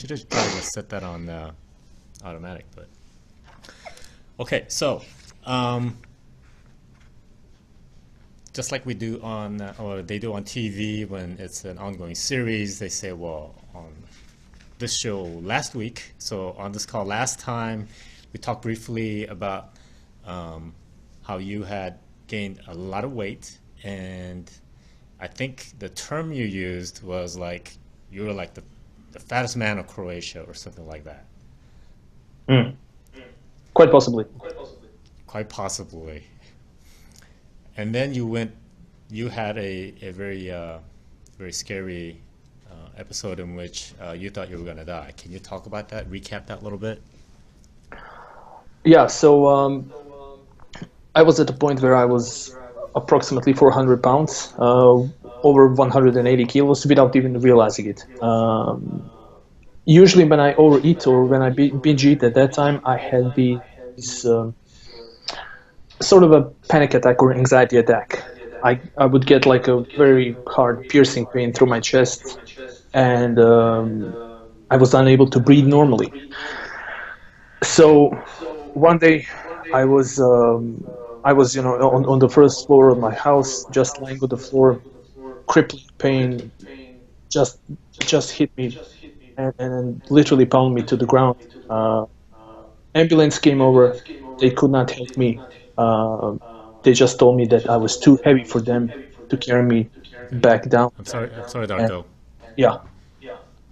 should have probably just set that on automatic, but okay. So, um, just like we do on, or they do on TV when it's an ongoing series, they say, well, on this show last week, so on this call last time, we talked briefly about how you had gained a lot of weight, and I think the term you used was like you were like the fattest man of Croatia or something like that. Mm, quite possibly. Quite possibly. And then you had a very, very scary episode in which you thought you were going to die. Can you talk about that? Recap that a little bit? Yeah, so I was at a point where I was approximately 400 pounds, over 180 kilos without even realizing it. Usually when I overeat or when I binge eat at that time, I had these sort of a panic attack or anxiety attack. I would get like a very hard piercing pain through my chest, and I was unable to breathe normally. Okay. So one day I was I was on the first floor of my house, just lying on the floor, crippling pain just just hit me and literally pounded me to the ground. Ambulance came over. They could not help me. Uh, they just told me that I was too heavy for them to carry me Okay. back down. I'm sorry, And Darko. yeah.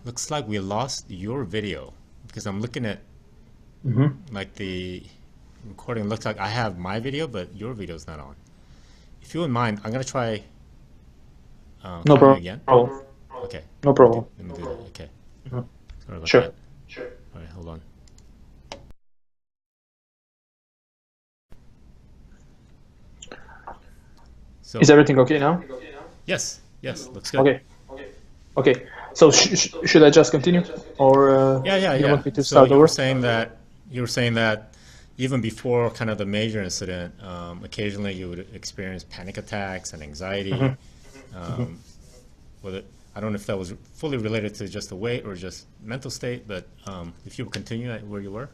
Looks like we lost your video because I'm looking at Hmm. like the recording. Looks like I have my video, but your video's not on. If you wouldn't mind, I'm gonna try No calling you problem. again. Okay. No problem. Let me do that. Okay. Mhm. Sorry about Sure. that. All right, hold on. So Is everything okay now? yes, yes, looks good. Okay. Okay. So should I just continue, or you Yeah. want me to So start over? you were saying that even before kind of the major incident, occasionally you would experience panic attacks and anxiety. Hmm. Hmm. Um, whether I don't know if that was fully related to just the weight or just mental state, but if you would continue at where you were.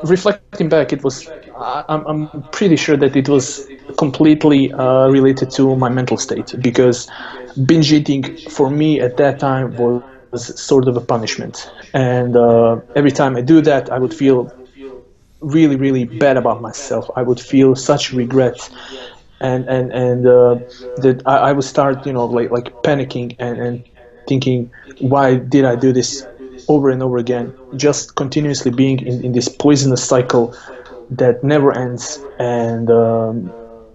Reflecting back, it was. I'm pretty sure that it was completely related to my mental state, because binge eating for me at that time was sort of a punishment, and every time I do that, I would feel really, really bad about myself. I would feel such regret, and that I would start, like panicking and thinking, why did I do this over and over again? Just continuously being in this poisonous cycle that never ends, and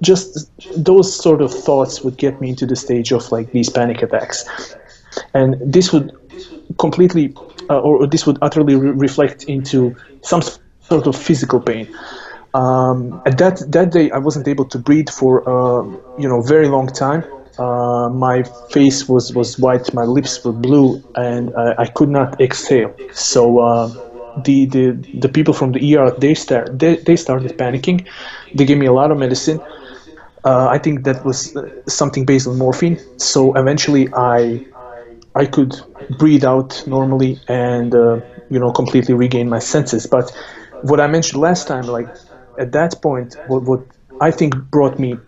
just those sort of thoughts would get me into the stage of like these panic attacks, and this would completely or this would utterly reflect into some sort of physical pain. At that day, I wasn't able to breathe for very long time. My face was white, my lips were blue, and I could not exhale. So the people from the ER, they started panicking. They gave me a lot of medicine. I think that was something based on morphine. So eventually, I could breathe out normally and completely regain my senses. But what I mentioned last time, like at that point, what I think brought me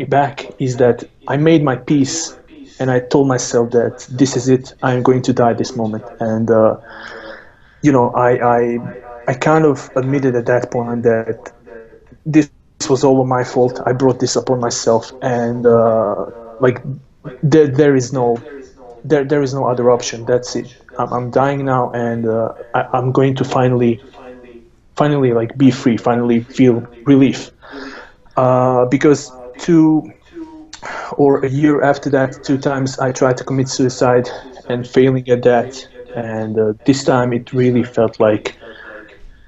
back is that I made my peace, and I told myself that this is it. I am going to die this moment, and I kind of admitted at that point that this was all my fault. I brought this upon myself, and like there is no other option. That's it. I'm dying now, and I'm going to finally like be free, finally feel relief. Because 2 or a year after that, 2 times I tried to commit suicide and failing at that, and this time it really felt like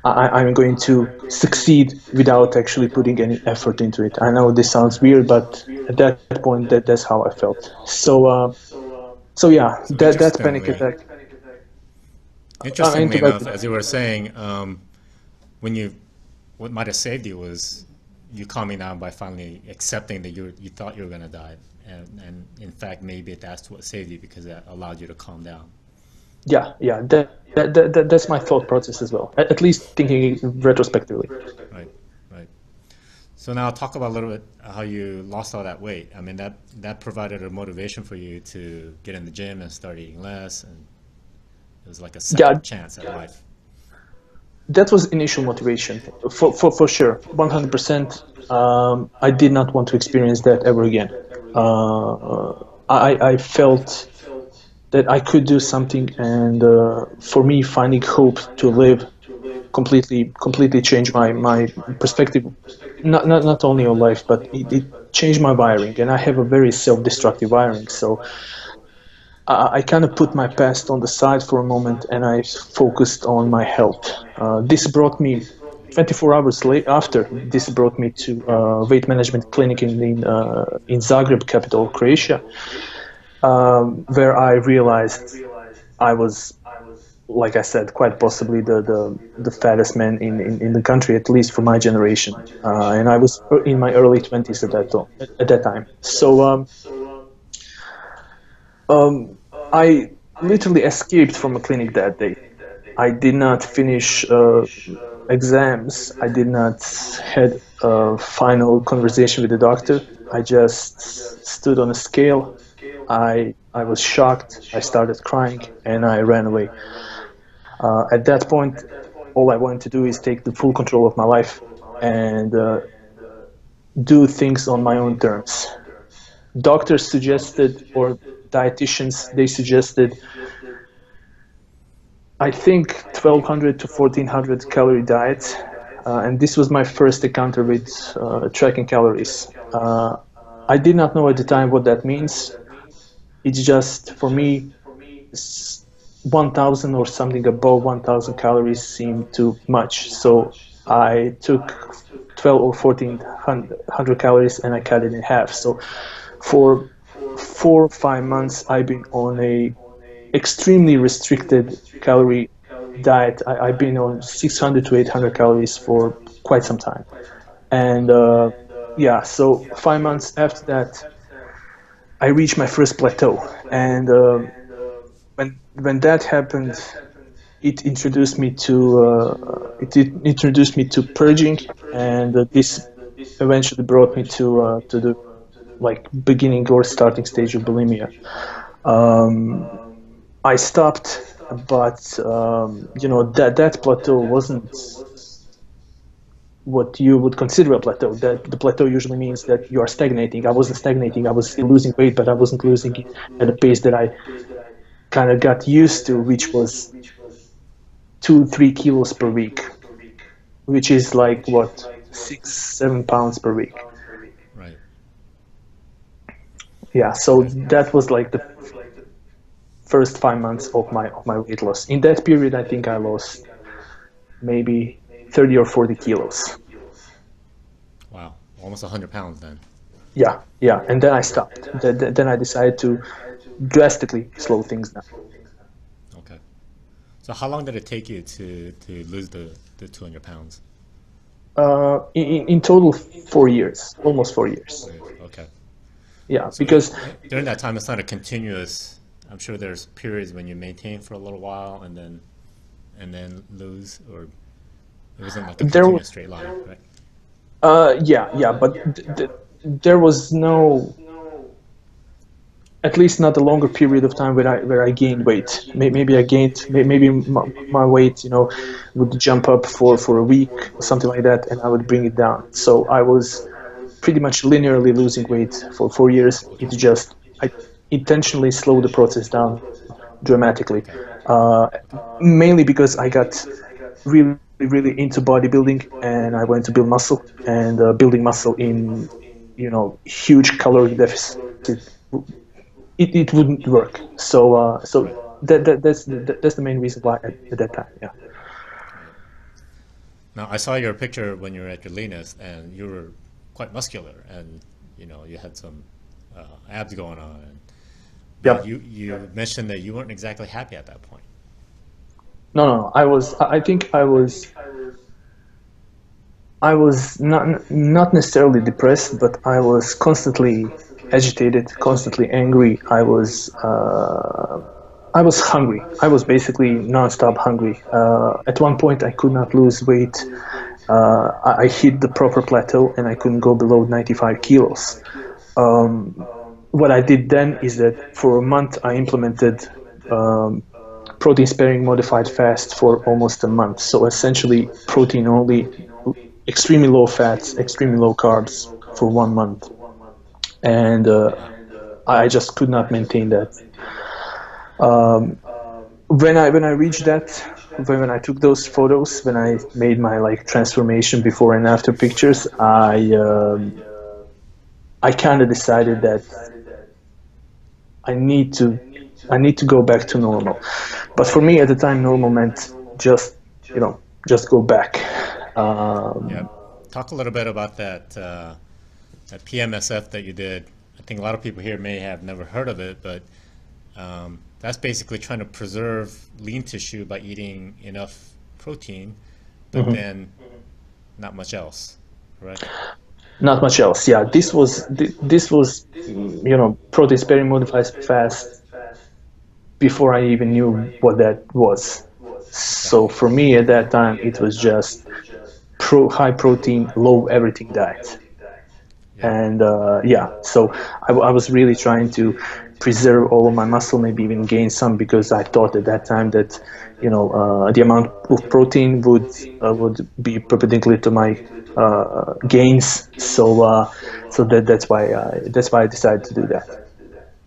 I'm going to succeed without actually putting any effort into it. I know this sounds weird, but at that point, that's how I felt. So yeah, So that panic attack. interestingly enough, Interrupted. as you were saying, when you what might have saved you was you calming down by finally accepting that you thought you were going to die, and in fact maybe that's what saved you because that allowed you to calm down. Yeah. That's my thought process as well. At least thinking retrospectively. Right, right. So now talk about a little bit how you lost all that weight. I mean, that provided a motivation for you to get in the gym and start eating less, and it was like a Yeah, second chance at life. that was initial motivation for sure, 100%. I did not want to experience that ever again. I felt that I could do something, and for me, finding hope to live completely changed my perspective. Not only on life, but it changed my wiring, and I have a very self-destructive wiring. So I kind of put my past on the side for a moment, and I focused on my health. This brought me 24 hours late after this brought me to weight management clinic in Zagreb, capital Croatia, where I realized I was, like I said, quite possibly the fattest man in the country, at least for my generation. And I was in my early 20s at that time. So I literally escaped from a clinic that day. I did not finish exams. I did not had a final conversation with the doctor. I just stood on a scale. I was shocked. I started crying and I ran away. At that point, all I wanted to do is take the full control of my life and do things on my own terms. Doctors suggested, or dietitians, they suggested, I think 1200 to 1400 calorie diet. And this was my first encounter with tracking calories. I did not know at the time what that means. It's just, for me, 1000 or something above 1000 calories seemed too much. So I took 12 or 1400 calories and I cut it in half. So for 4 or 5 months, I've been on a extremely restricted calorie diet. I've been on 600 to 800 calories for quite some time. And yeah, so 5 months after that, I reached my first plateau. And when that happened, it introduced me to purging, and this eventually brought me to the like beginning or starting stage of bulimia. I stopped, but that plateau wasn't what you would consider a plateau. That the plateau usually means that you are stagnating. I wasn't stagnating. I was still losing weight, but I wasn't losing it at a pace that I kind of got used to, which was 2-3 kilos per week, which is like what, 6-7 pounds per week. Right. Yeah, so Okay. that was like the first 5 months of my weight loss. In that period, I think I lost maybe 30 or 40 kilos. Wow. Almost 100 pounds then. Yeah, and then I stopped. Then I decided to drastically slow things down. Okay. So how long did it take you to lose the 200 pounds? In total, 4 years, almost 4 years. 4 years. Okay. Yeah, So because during that time, it's not a continuous. I'm sure there's periods when you maintain for a little while and then lose, or it wasn't like a there, continuous straight line, right? yeah, but there was no, at least not a longer period of time where I gained weight. Maybe I gained, maybe my weight, would jump up for a week or something like that, and I would bring it down. So I was pretty much linearly losing weight for 4 years. It's just I intentionally slowed the process down dramatically, Okay. uh, mainly because I got really into bodybuilding and I wanted to build muscle, and building muscle in huge caloric deficit, it wouldn't work. So that's the main reason why at that time. Yeah. Right. Now, I saw your picture when you were at your leanest, and you were quite muscular, and you had some abs going on. But Yep. you mentioned that you weren't exactly happy at that point. No. I think I was not necessarily depressed, but I was constantly agitated, constantly angry. I was hungry. I was basically non-stop hungry. At one point, I could not lose weight. I hit the proper plateau, and I couldn't go below 95 kilos. What I did then is that for a month, I implemented um, protein sparing modified fast for almost a month. So essentially, protein only, extremely low fats, extremely low carbs for 1 month, and I just could not maintain that. When I reached that, when I took those photos, when I made my like transformation before and after pictures, I kind of decided that I need to I need to go back to normal. But for me at the time, normal meant just just go back. Yeah. Um, Talk a little bit about that PMSF that you did. I think a lot of people here may have never heard of it, but that's basically trying to preserve lean tissue by eating enough protein, but mhm. then not much else, right? Not much else. Yeah, this was protein sparing modified fast before I even knew what that was. Got So it. for me at that time, it was just high protein, low everything diet. Yep. And yeah, so I was really trying to preserve all of my muscle, maybe even gain some, because I thought at that time that the amount of protein would be perpendicular to my gains. So that's why I decided to do that.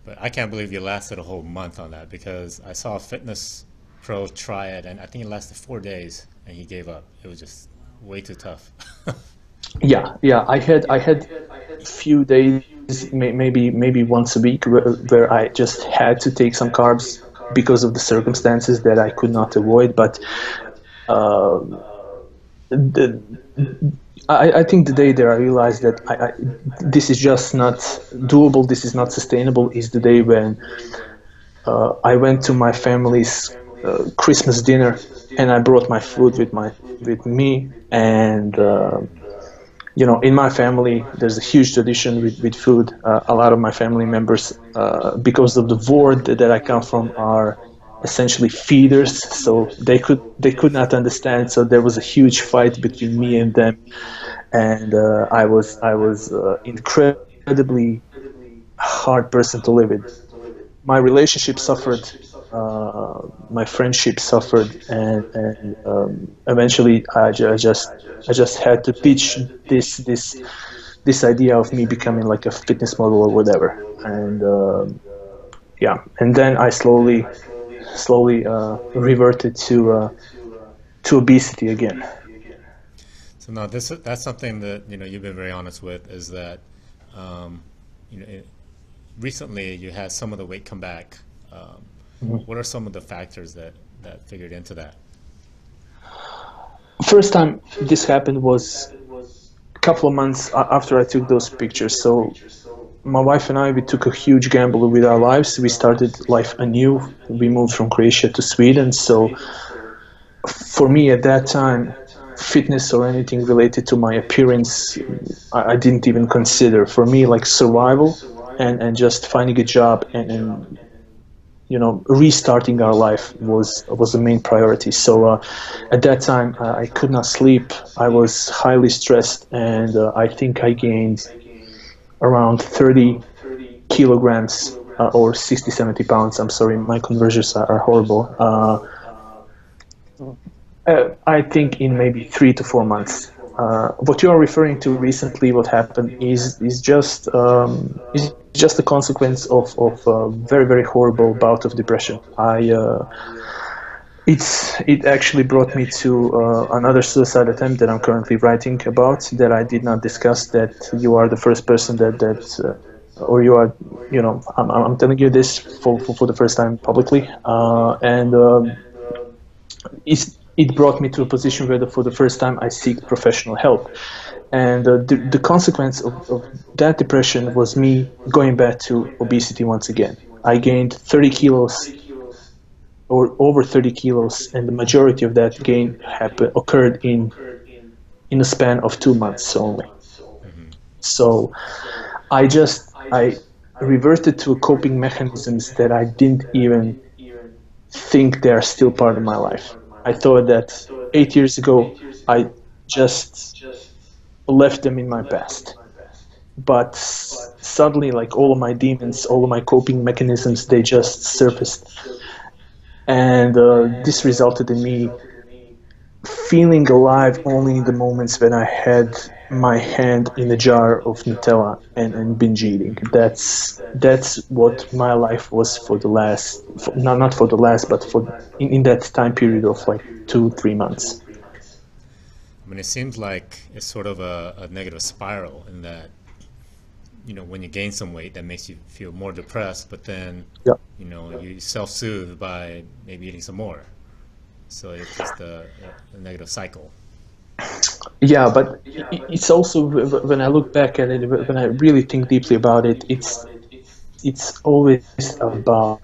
But I can't believe you lasted a whole month on that because I saw a fitness pro try it and I think it lasted 4 days and he gave up. It was just way too tough. Yeah. I had few days, maybe once a week, where I just had to take some carbs because of the circumstances that I could not avoid. But uh, the, I think the day that I realized that this is just not doable, this is not sustainable, is the day when I went to my family's Christmas dinner, and I brought my food with me. And in my family, there's a huge tradition with food. A lot of my family members, because of the ward that I come from, are essentially feeders, so they could not understand. So there was a huge fight between me and them, and I was incredibly hard person to live with. My relationship suffered, my friendship suffered, and eventually I just had to pitch this idea of me becoming like a fitness model or whatever. And yeah, and then I slowly reverted to obesity again. So now this that's something that you've been very honest with is that um, you know it, recently you had some of the weight come back. Mhm. What are some of the factors that figured into that? First time this happened was a couple of months after I took those pictures. So my wife and I, we took a huge gamble with our lives. We started life anew. We moved from Croatia to Sweden. So for me at that time, fitness or anything related to my appearance, I didn't even consider. For me, like survival and just finding a job and restarting our life was the main priority. So at that time, I could not sleep. I was highly stressed, and I think I gained around 30 kilograms, or 60, 70 pounds. I'm sorry, my conversions are horrible. I think in maybe 3 to 4 months. What you are referring to recently, what happened is just a consequence of a very, very horrible bout of depression. It actually brought me to another suicide attempt that I'm currently writing about, that I did not discuss. That you are the first person or you are, I'm telling you this for the first time publicly, and it brought me to a position where for the first time I seek professional help. And the consequence of that depression was me going back to obesity once again. I gained 30 kilos or over 30 kilos, and the majority of that gain occurred in a span of 2 months only. Hmm. So I reverted to coping mechanisms that I didn't even think they are still part of my life. I thought that 8 years ago I just left them in my past. But suddenly, like all of my demons, all of my coping mechanisms, they just surfaced. And this resulted in me feeling alive only in the moments when I had my hand in a jar of Nutella and binge eating. That's what my life was for the last, for, not for the last, but for in that time period of like 2 3 months. I mean, it seems like it's sort of a negative spiral in that, when you gain some weight, that makes you feel more depressed, but then, Yeah. you self-soothe by maybe eating some more. So it's just a negative cycle. Yeah, but it's also when I look back at it, when I really think deeply about it, it's always about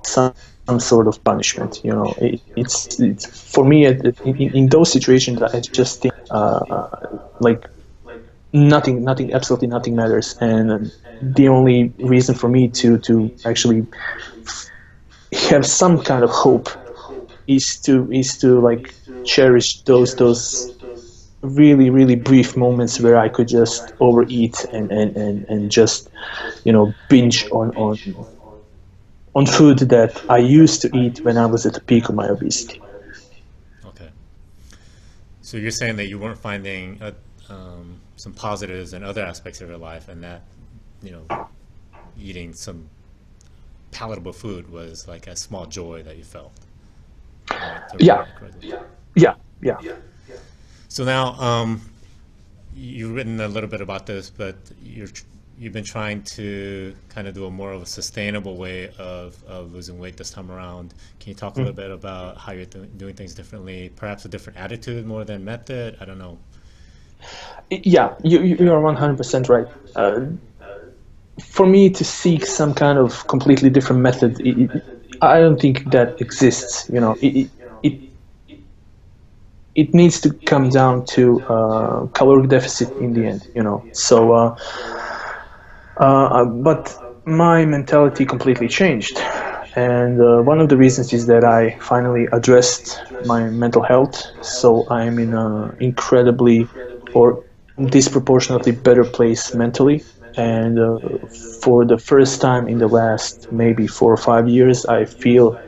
some sort of punishment. It's for me in those situations. I just think like nothing, absolutely nothing matters, and the only reason for me to actually have some kind of hope is to like cherish those really brief moments where I could just overeat and just binge on food that I used to eat when I was at the peak of my obesity. Okay. So you're saying that you weren't finding some positives in other aspects of your life, and that, you know, eating some palatable food was like a small joy that you felt. Am I interpreting Yeah, that correctly? yeah. So now, you've written a little bit about this, but you've been trying to kind of do a more of a sustainable way of losing weight this time around. Can you talk a little Mm. bit about how you're doing things differently? Perhaps a different attitude more than method? I don't know. Yeah, you are 100% right. For me to seek some kind of completely different method, I don't think that exists. It it needs to come down to caloric deficit in the end. But my mentality completely changed, and one of the reasons is that I finally addressed my mental health. So I'm in a incredibly or disproportionately better place mentally, and for the first time in the last maybe 4 or 5 years, I feel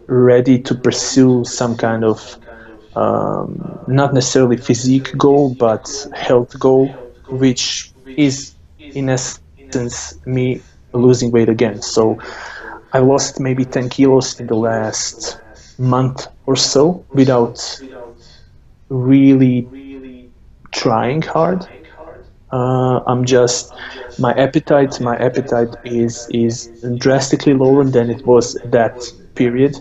ready to pursue some kind of not necessarily physique goal, but health goal, which is in essence me losing weight again. So I lost maybe 10 kilos in the last month or so without really trying hard. I'm just my appetite is drastically lower than it was at that period.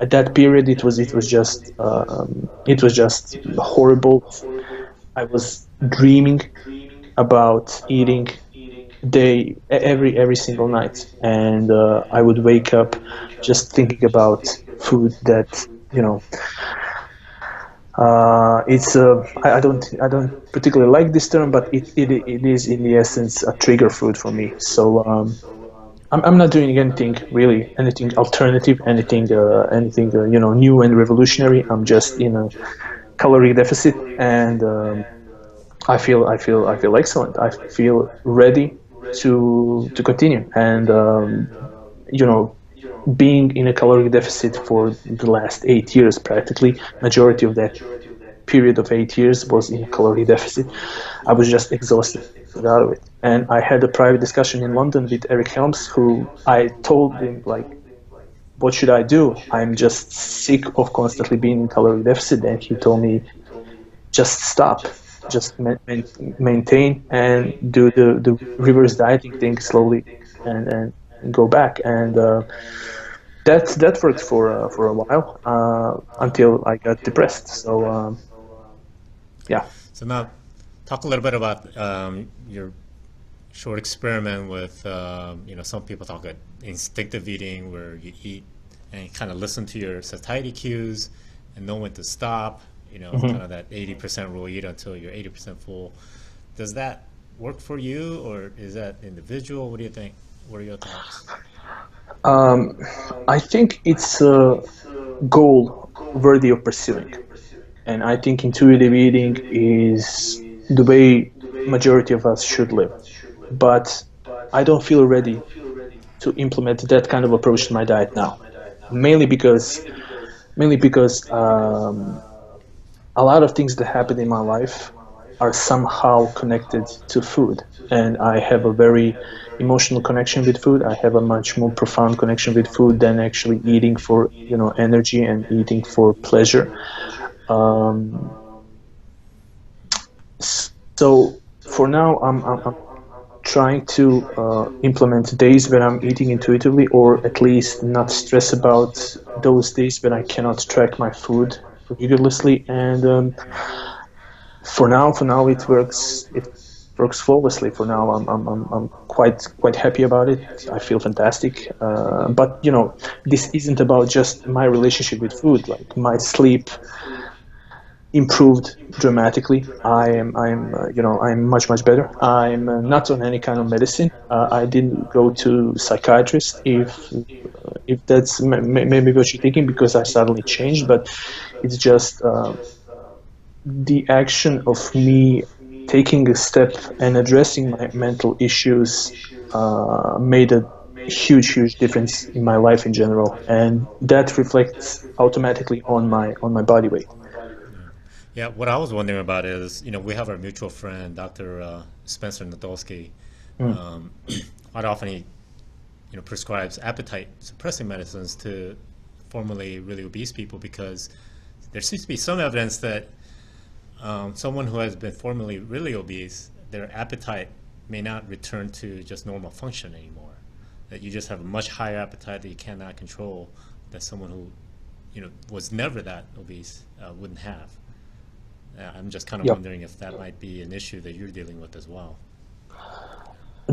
At that period, it was just horrible. I was dreaming about eating every single night, and I would wake up just thinking about food that you know it's I don't particularly like this term, but it is in the essence a trigger food for me. So I'm not doing anything really, anything alternative, anything new and revolutionary. I'm just in a calorie deficit, and I feel excellent. I feel ready to continue, and you know being in a caloric deficit for the last 8 years, practically majority of that period of 8 years was in a calorie deficit. I was just exhausted out of it. And I had a private discussion in London with Eric Helms, who I told him, like, what should I do? I'm just sick of constantly being in calorie deficit. And he told me, just stop, just maintain and do the reverse dieting thing slowly and go back. And that worked for a while until I got depressed. So yeah. So now, talk a little bit about your short experiment with, some people talk about instinctive eating, where you eat and kind of listen to your satiety cues and know when to stop. Kind Mhm. of that 80% rule: eat until you're 80% full. Does that work for you, or is that individual? What do you think? What are your thoughts? Um, I think it's a goal worthy of pursuing, and I think intuitive eating is the way majority of us should live. But I don't feel ready to implement that kind of approach to my diet now, mainly because mainly because a lot of things that happen in my life are somehow connected to food, and I have a very emotional connection with food. I have a much more profound connection with food than actually eating for energy and eating for pleasure. um, so for now I'm trying to implement days when I'm eating intuitively, or at least not stress about those days when I cannot track my food rigorously. And for now it works flawlessly. For now I'm quite happy about it. I feel fantastic. But this isn't about just my relationship with food. Like, my sleep improved dramatically. I'm much better. I'm not on any kind of medicine. I didn't go to psychiatrist, if that's maybe what you're thinking, because I suddenly changed. But it's just the action of me taking a step and addressing my mental issues made a huge difference in my life in general, and that reflects automatically on my body weight. Yeah, what I was wondering about is, we have our mutual friend, Dr. Spencer Nadolsky. Mm. Quite often he, prescribes appetite suppressing medicines to formerly really obese people, because there seems to be some evidence that someone who has been formerly really obese, their appetite may not return to just normal function anymore. That you just have a much higher appetite that you cannot control, that someone who, was never that obese wouldn't have. I'm just kind of Yep. wondering if that might be an issue that you're dealing with as well.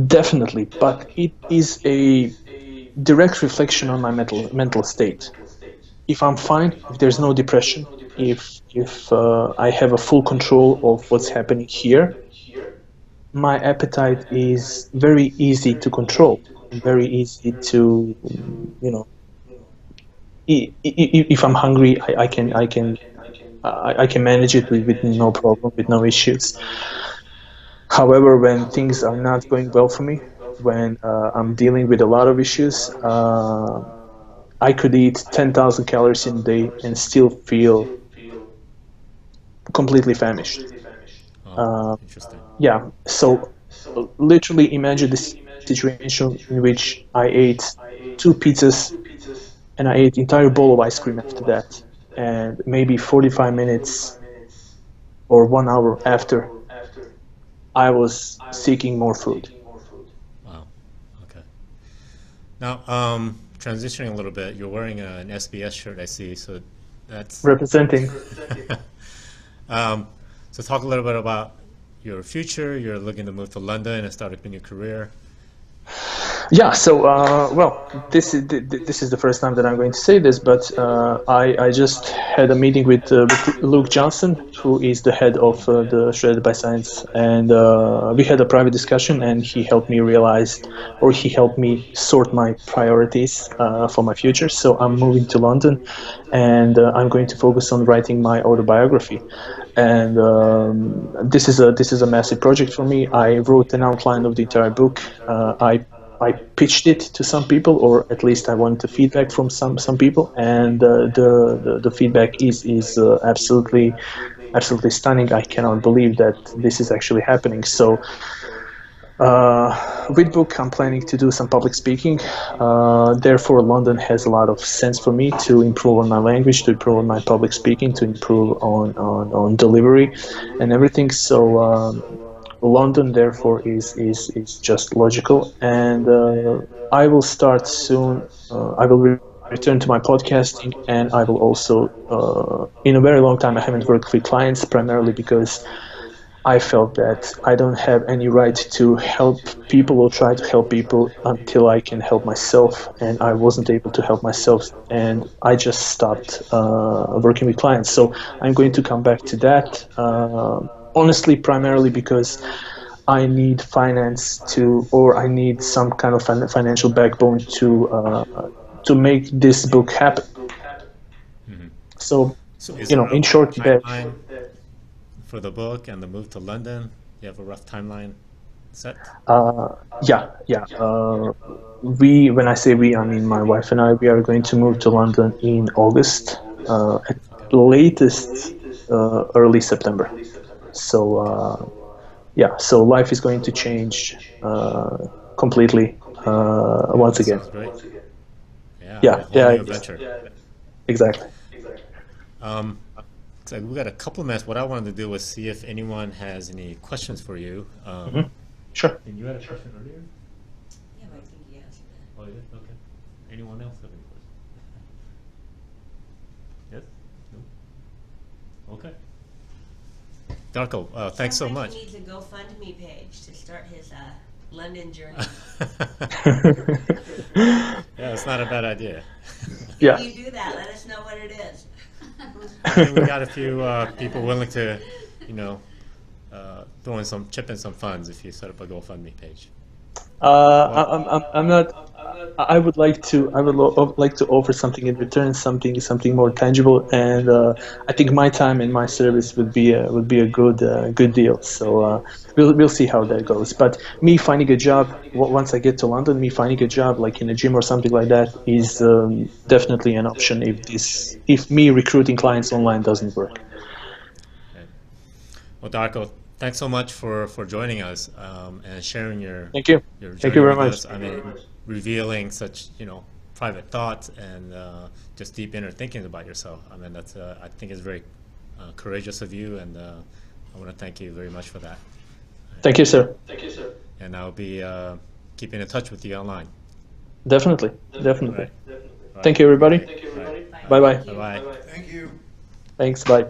Definitely, but it is a direct reflection on my mental state. If I'm fine, if there's no depression, if I have a full control of what's happening here, my appetite is very easy to control, very easy to, you know, if I'm hungry, I can manage it with no problem, with no issues. However, when things are not going well for me, when I'm dealing with a lot of issues, I could eat 10,000 calories in a day and still feel completely famished. Oh, Uh, interesting. yeah, so literally imagine the situation in which I ate two pizzas and I ate entire bowl of ice cream after that, and maybe 45 minutes or 1 hour after, I was seeking more food. Wow. Okay. Now, transitioning a little bit, you're wearing an SBS shirt, I see. So that's Representing. um, so talk a little bit about your future. You're looking to move to London and start a new career. Yeah, so well, this is the first time that I'm going to say this, but I just had a meeting with Luke Johnson, who is the head of the Shredded by Science, and we had a private discussion, and he helped me realize, or he helped me sort my priorities for my future. So I'm moving to London, and I'm going to focus on writing my autobiography. And this is a massive project for me. I wrote an outline of the entire book. I pitched it to some people, or at least I wanted feedback from some people, and the feedback is absolutely stunning. I cannot believe that this is actually happening. So with book, I'm planning to do some public speaking. Therefore, London has a lot of sense for me to improve on my language, to improve on my public speaking, to improve on delivery and everything. So London, therefore, is just logical. And I will start soon. I will return to my podcasting, and I will also, in a very long time, I haven't worked with clients, primarily because I felt that I don't have any right to help people or try to help people until I can help myself, and I wasn't able to help myself, and I just stopped working with clients. So I'm going to come back to that, honestly, primarily because I need finance to, or I need some kind of financial backbone to make this book happen. So, So is you there know, a in rough short, that timeline for the book and the move to London? You have a rough timeline set? yeah. We, when I say we, I mean my wife and I. We are going to move to London in August, at Okay. latest early September. So Okay. yeah, so life is going to change completely Yeah, once that again. sounds great. Yeah, a Yeah, whole yeah, new adventure. exactly. Um, so we got a couple of minutes. What I wanted to do was see if anyone has any questions for you. Sure. And you had a question earlier? Yeah, but I think he answered Oh, you did? Okay. Anyone else have any questions? Yes? No? Okay. Darko, it. thanks so Sounds like much. he needs a GoFundMe page to start his London journey. Yeah, it's not a bad idea. Yeah. If you do that, let us know what it is. I think we got a few people willing to, you know, chip in some funds if you set up a GoFundMe page. I'm not. I would like to. Like to offer something in return, something more tangible, and I think my time and my service would be a good deal. So we'll see how that goes. But me finding a job once I get to London, me finding a job like in a gym or something like that is definitely an option if me recruiting clients online doesn't work. Okay. Well, Darko, thanks so much for joining us and sharing Thank you. your Thank you journey very with much. us. I mean, revealing such private thoughts and just deep inner thinking about yourself. I mean, that's I think is very courageous of you, and I want to thank you very much for that. Thank you, sir. And I'll be keeping in touch with you online. Definitely, All definitely. right. All right. Thank you, Have a good everybody. day. All right. Bye bye. Thank you. Bye bye. Thank you. Thanks. Bye.